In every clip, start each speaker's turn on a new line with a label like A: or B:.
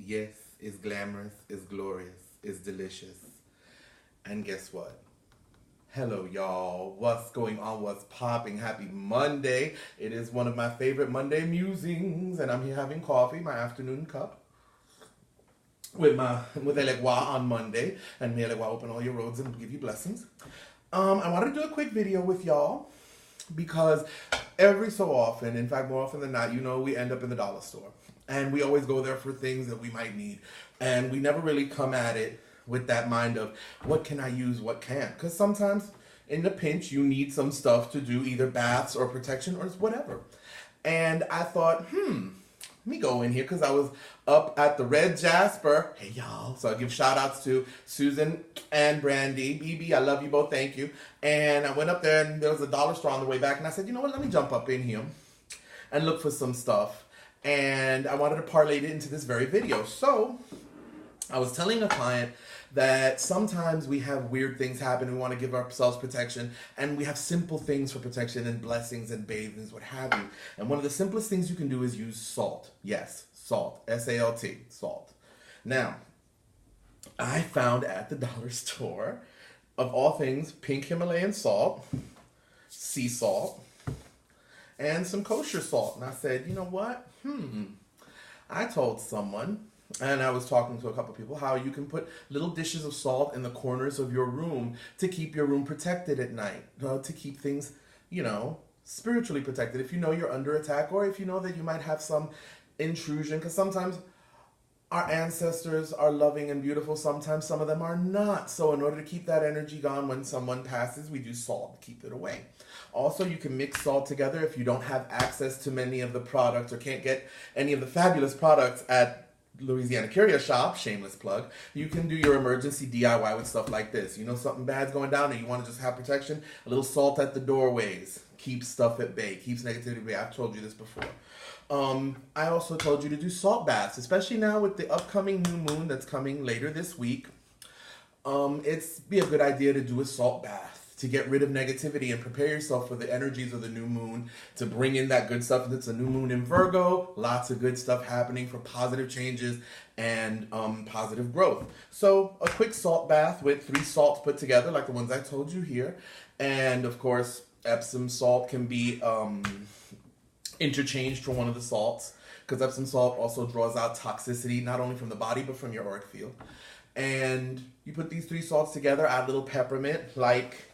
A: Yes, it's glamorous, it's glorious, it's delicious. And guess what? Hello, y'all. What's going on? What's popping? Happy Monday. It is one of my favorite Monday musings, and I'm here having coffee, my afternoon cup, with Eleggua on Monday. And may Eleggua open all your roads and give you blessings. I wanted to do a quick video with y'all because every so often, in fact, more often than not, we end up in the dollar store. And we always go there for things that we might need. And we never really come at it with that mind of what can I use, what can't. Because sometimes in the pinch, you need some stuff to do either baths or protection or whatever. And I thought, let me go in here because I was up at the Red Jasper. Hey, y'all. So I give shout outs to Susan and Brandy. BB, I love you both. Thank you. And I went up there and there was a dollar store on the way back. And I said, you know what? Let me jump up in here and look for some stuff. And I wanted to parlay it into this very video. So I was telling a client that sometimes we have weird things happen. We want to give ourselves protection, and we have simple things for protection and blessings and bathings, what have you. And one of the simplest things you can do is use salt. Yes, salt. S-A-L-T, salt. Now, I found at the dollar store, of all things, pink Himalayan salt, sea salt, and some kosher salt. And I said, you know what? I told someone, and I was talking to a couple people, how you can put little dishes of salt in the corners of your room to keep your room protected at night, to keep things, spiritually protected. If you know you're under attack, or if you know that you might have some intrusion, because sometimes our ancestors are loving and beautiful, sometimes some of them are not. So in order to keep that energy gone when someone passes, we do salt to keep it away. Also, you can mix salt together if you don't have access to many of the products or can't get any of the fabulous products at Louisiana Curio Shop, shameless plug. You can do your emergency DIY with stuff like this. Something bad's going down and you want to just have protection, a little salt at the doorways keeps stuff at bay, keeps negativity at bay. I've told you this before. I also told you to do salt baths, especially now with the upcoming new moon that's coming later this week. It's be a good idea to do a salt bath to get rid of negativity and prepare yourself for the energies of the new moon, to bring in that good stuff. It's a new moon in Virgo, lots of good stuff happening for positive changes and positive growth. So a quick salt bath with 3 salts put together, like the ones I told you here. And of course, Epsom salt can be interchanged for one of the salts, because Epsom salt also draws out toxicity, not only from the body, but from your auric field. And you put these 3 salts together, add a little peppermint, like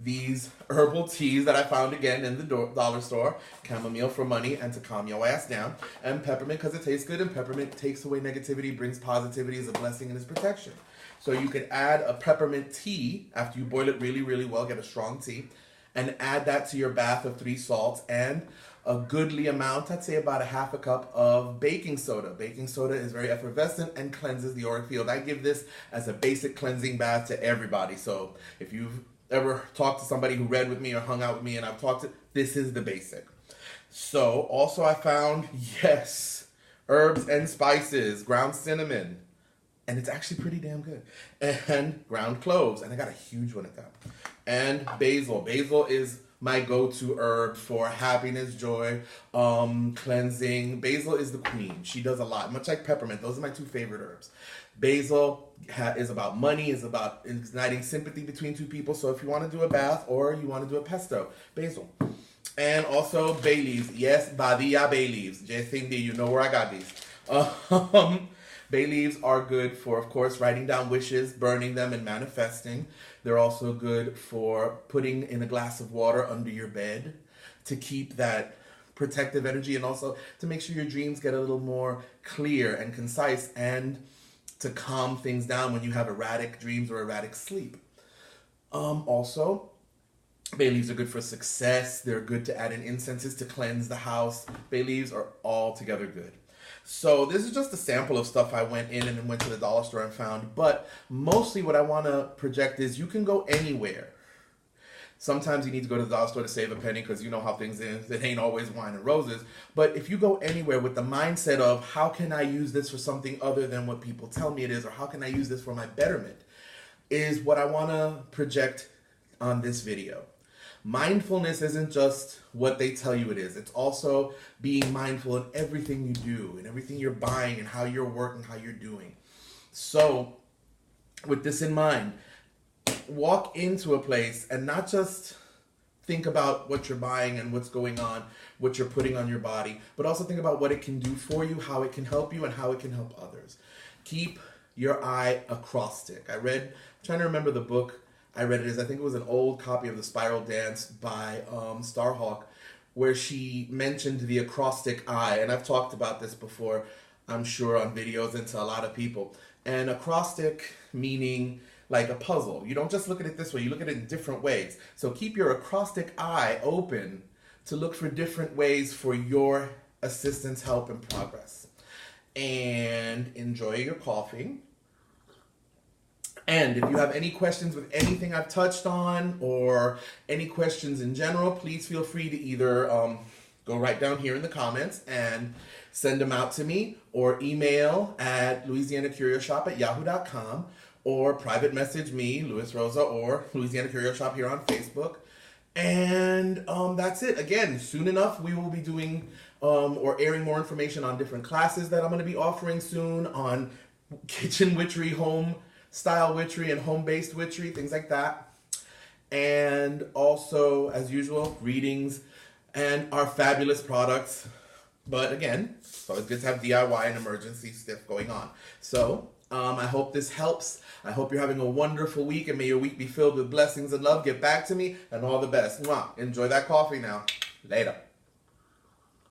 A: these herbal teas that I found again in the dollar store. Chamomile for money and to calm your ass down. And peppermint because it tastes good, and peppermint takes away negativity, brings positivity, is a blessing, and is protection. So you could add a peppermint tea after you boil it really, really well, get a strong tea, and add that to your bath of 3 salts and a goodly amount, I'd say about a half a cup of baking soda. Baking soda is very effervescent and cleanses the auric field. I give this as a basic cleansing bath to everybody. So if you've ever talked to somebody who read with me or hung out with me and I've talked to, this is the basic. So also I found, yes, herbs and spices, ground cinnamon, and it's actually pretty damn good, and ground cloves, and I got a huge one at that, and basil. Basil is my go-to herb for happiness, joy, cleansing. Basil is the queen. She does a lot, much like peppermint. Those are my 2 favorite herbs. Basil is about money, is about igniting sympathy between 2 people. So if you want to do a bath or you want to do a pesto, basil. And also bay leaves. Yes, Badia bay leaves. Cindy, you know where I got these. Bay leaves are good for, of course, writing down wishes, burning them, and manifesting. They're also good for putting in a glass of water under your bed to keep that protective energy, and also to make sure your dreams get a little more clear and concise, and to calm things down when you have erratic dreams or erratic sleep. Also, bay leaves are good for success. They're good to add in incenses to cleanse the house. Bay leaves are altogether good. So this is just a sample of stuff I went in and then went to the dollar store and found. But mostly what I want to project is you can go anywhere. Sometimes you need to go to the dollar store to save a penny because you know how things is. It ain't always wine and roses. But if you go anywhere with the mindset of how can I use this for something other than what people tell me it is, or how can I use this for my betterment, is what I want to project on this video. Mindfulness isn't just what they tell you it is. It's also being mindful in everything you do, in everything you're buying, and how you're working, how you're doing. So, with this in mind, walk into a place and not just think about what you're buying and what's going on, what you're putting on your body, but also think about what it can do for you, how it can help you, and how it can help others. Keep your eye acrostic. I'm trying to remember the book I read it is, I think it was an old copy of The Spiral Dance by Starhawk, where she mentioned the acrostic eye, and I've talked about this before, I'm sure, on videos and to a lot of people. And acrostic meaning like a puzzle. You don't just look at it this way, you look at it in different ways. So keep your acrostic eye open to look for different ways for your assistance, help, and progress. And enjoy your coffee. And if you have any questions with anything I've touched on or any questions in general, please feel free to either go right down here in the comments and send them out to me, or email at louisianacurioshop@yahoo.com, or private message me, Louis Rosa, or Louisiana Curio Shop here on Facebook. And that's it. Again, soon enough, we will be doing or airing more information on different classes that I'm going to be offering soon on kitchen witchery, home style witchery, and home-based witchery, things like that. And also, as usual, readings and our fabulous products. But again, it's always good to have DIY and emergency stuff going on. So, I hope this helps. I hope you're having a wonderful week, and may your week be filled with blessings and love. Get back to me, and all the best. Mwah. Enjoy that coffee now. Later.